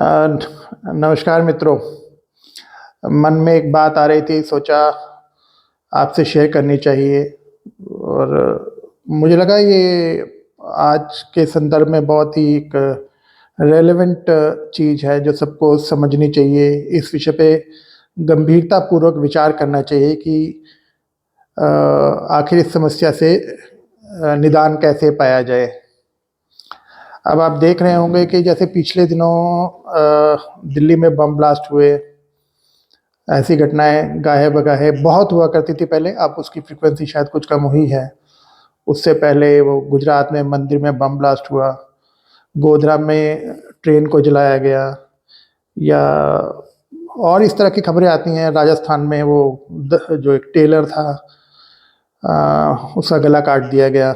नमस्कार मित्रों। मन में एक बात आ रही थी, सोचा आपसे शेयर करनी चाहिए और मुझे लगा ये आज के संदर्भ में बहुत ही एक रेलेवेंट चीज़ है जो सबको समझनी चाहिए। इस विषय पे गंभीरतापूर्वक विचार करना चाहिए कि आखिर इस समस्या से निदान कैसे पाया जाए। अब आप देख रहे होंगे कि जैसे पिछले दिनों दिल्ली में बम ब्लास्ट हुए, ऐसी घटनाएं गाहे बगाहे बहुत हुआ करती थी पहले। अब उसकी फ्रीक्वेंसी शायद कुछ कम हुई है। उससे पहले वो गुजरात में मंदिर में बम ब्लास्ट हुआ, गोधरा में ट्रेन को जलाया गया, या और इस तरह की खबरें आती हैं। राजस्थान में वो जो एक टेलर था, उसका गला काट दिया गया।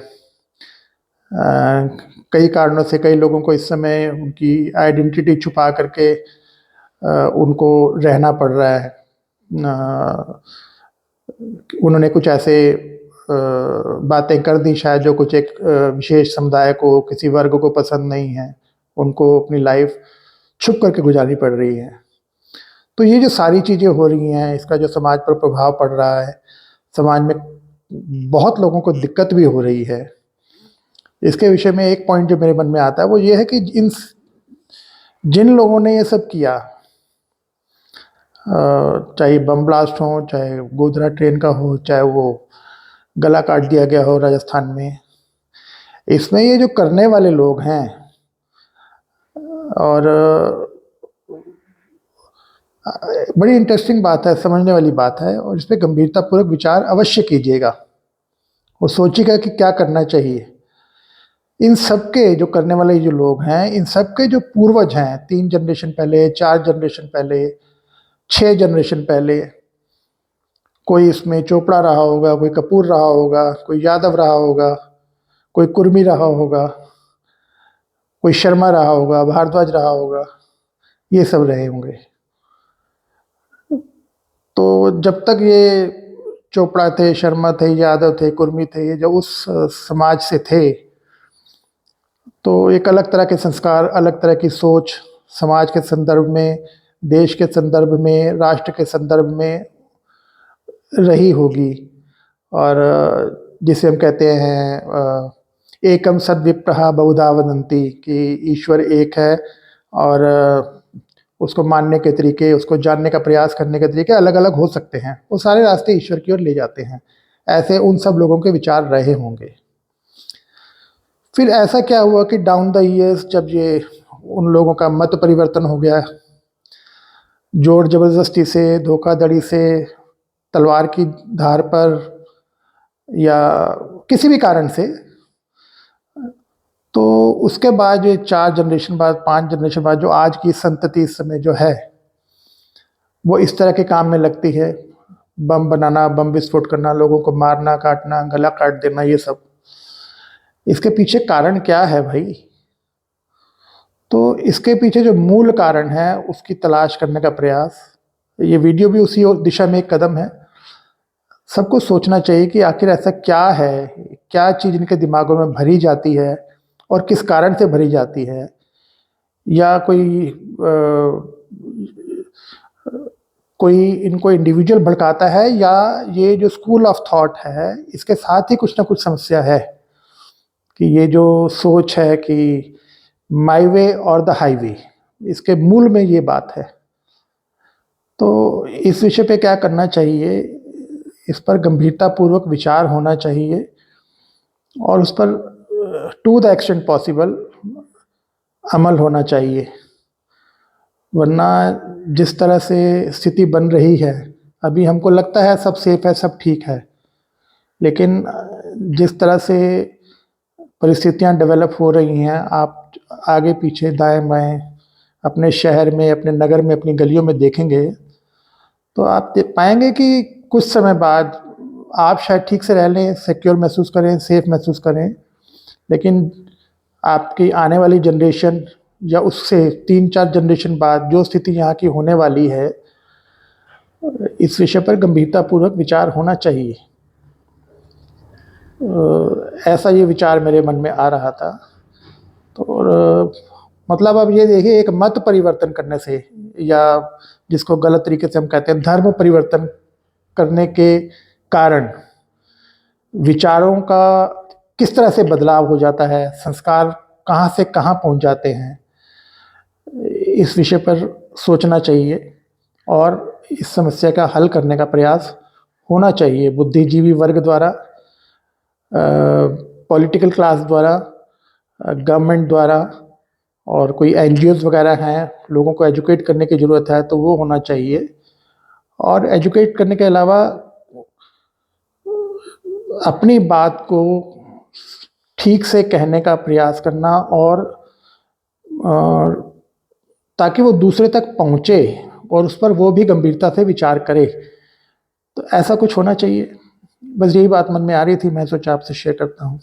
कई कारणों से कई लोगों को इस समय उनकी आइडेंटिटी छुपा करके उनको रहना पड़ रहा है। उन्होंने कुछ ऐसे बातें कर दी शायद जो कुछ एक विशेष समुदाय को, किसी वर्ग को पसंद नहीं है। उनको अपनी लाइफ छुप करके गुजारनी पड़ रही है। तो ये जो सारी चीज़ें हो रही हैं, इसका जो समाज पर प्रभाव पड़ रहा है, समाज में बहुत लोगों को दिक्कत भी हो रही है। इसके विषय में एक पॉइंट जो मेरे मन में आता है वो ये है कि जिन लोगों ने ये सब किया, चाहे बम ब्लास्ट हो, चाहे गोधरा ट्रेन का हो, चाहे वो गला काट दिया गया हो राजस्थान में, इसमें ये जो करने वाले लोग हैं और बड़ी इंटरेस्टिंग बात है, समझने वाली बात है, और इस पर गंभीरतापूर्वक विचार अवश्य कीजिएगा और सोचिएगा कि क्या करना चाहिए। इन सबके जो करने वाले जो लोग हैं, इन सबके जो पूर्वज हैं, 3 जनरेशन पहले, 4 जनरेशन पहले, 6 जनरेशन पहले, कोई इसमें चोपड़ा रहा होगा, कोई कपूर रहा होगा, कोई यादव रहा होगा, कोई कुर्मी रहा होगा, कोई शर्मा रहा होगा, भारद्वाज रहा होगा, ये सब रहे होंगे। तो जब तक ये चोपड़ा थे, शर्मा थे, यादव थे, कुर्मी थे, ये जो उस समाज से थे, तो एक अलग तरह के संस्कार, अलग तरह की सोच समाज के संदर्भ में, देश के संदर्भ में, राष्ट्र के संदर्भ में रही होगी। और जिसे हम कहते हैं एकम सद्विप्रहा बहुधा वदन्ति, कि ईश्वर एक है और उसको मानने के तरीके, उसको जानने का प्रयास करने के तरीके अलग अलग हो सकते हैं। वो सारे रास्ते ईश्वर की ओर ले जाते हैं। ऐसे उन सब लोगों के विचार रहे होंगे। फिर ऐसा क्या हुआ कि डाउन द ईयर्स जब ये उन लोगों का मत परिवर्तन हो गया, जोर जबरदस्ती से, धोखाधड़ी से, तलवार की धार पर, या किसी भी कारण से, तो उसके बाद जो 4 जनरेशन बाद, 5 जनरेशन बाद जो आज की संतति इस समय जो है, वो इस तरह के काम में लगती है। बम बनाना, बम विस्फोट करना, लोगों को मारना, काटना, गला काट देना, ये सब। इसके पीछे कारण क्या है भाई? तो इसके पीछे जो मूल कारण है उसकी तलाश करने का प्रयास, ये वीडियो भी उसी दिशा में एक कदम है। सबको सोचना चाहिए कि आखिर ऐसा क्या है, क्या चीज़ इनके दिमागों में भरी जाती है और किस कारण से भरी जाती है। या कोई इनको इंडिविजुअल भड़काता है, या ये जो स्कूल ऑफ थॉट है इसके साथ ही कुछ ना कुछ समस्या है। कि ये जो सोच है कि माई वे और द हाईवे, इसके मूल में ये बात है। तो इस विषय पे क्या करना चाहिए, इस पर गंभीरतापूर्वक विचार होना चाहिए और उस पर टू द एक्सटेंट पॉसिबल अमल होना चाहिए। वरना जिस तरह से स्थिति बन रही है, अभी हमको लगता है सब सेफ है, सब ठीक है, लेकिन जिस तरह से परिस्थितियां डेवलप हो रही हैं, आप आगे पीछे दाएं बाएं अपने शहर में, अपने नगर में, अपनी गलियों में देखेंगे तो आप पाएंगे कि कुछ समय बाद आप शायद ठीक से रह लें, सिक्योर महसूस करें, सेफ महसूस करें, लेकिन आपकी आने वाली जनरेशन या उससे 3-4 जनरेशन बाद जो स्थिति यहाँ की होने वाली है, इस विषय पर गंभीरतापूर्वक विचार होना चाहिए। ऐसा ये विचार मेरे मन में आ रहा था। तो मतलब अब ये देखिए, एक मत परिवर्तन करने से, या जिसको गलत तरीके से हम कहते हैं धर्म परिवर्तन करने के कारण विचारों का किस तरह से बदलाव हो जाता है, संस्कार कहाँ से कहाँ पहुँच जाते हैं, इस विषय पर सोचना चाहिए और इस समस्या का हल करने का प्रयास होना चाहिए बुद्धिजीवी वर्ग द्वारा, पॉलिटिकल क्लास द्वारा, गवर्नमेंट द्वारा, और कोई एनजीओज़ वगैरह हैं, लोगों को एजुकेट करने की ज़रूरत है तो वो होना चाहिए। और एजुकेट करने के अलावा अपनी बात को ठीक से कहने का प्रयास करना, और ताकि वो दूसरे तक पहुँचे और उस पर वो भी गंभीरता से विचार करे, तो ऐसा कुछ होना चाहिए। बस यही बात मन में आ रही थी, मैं सोचा आपसे शेयर करता हूँ।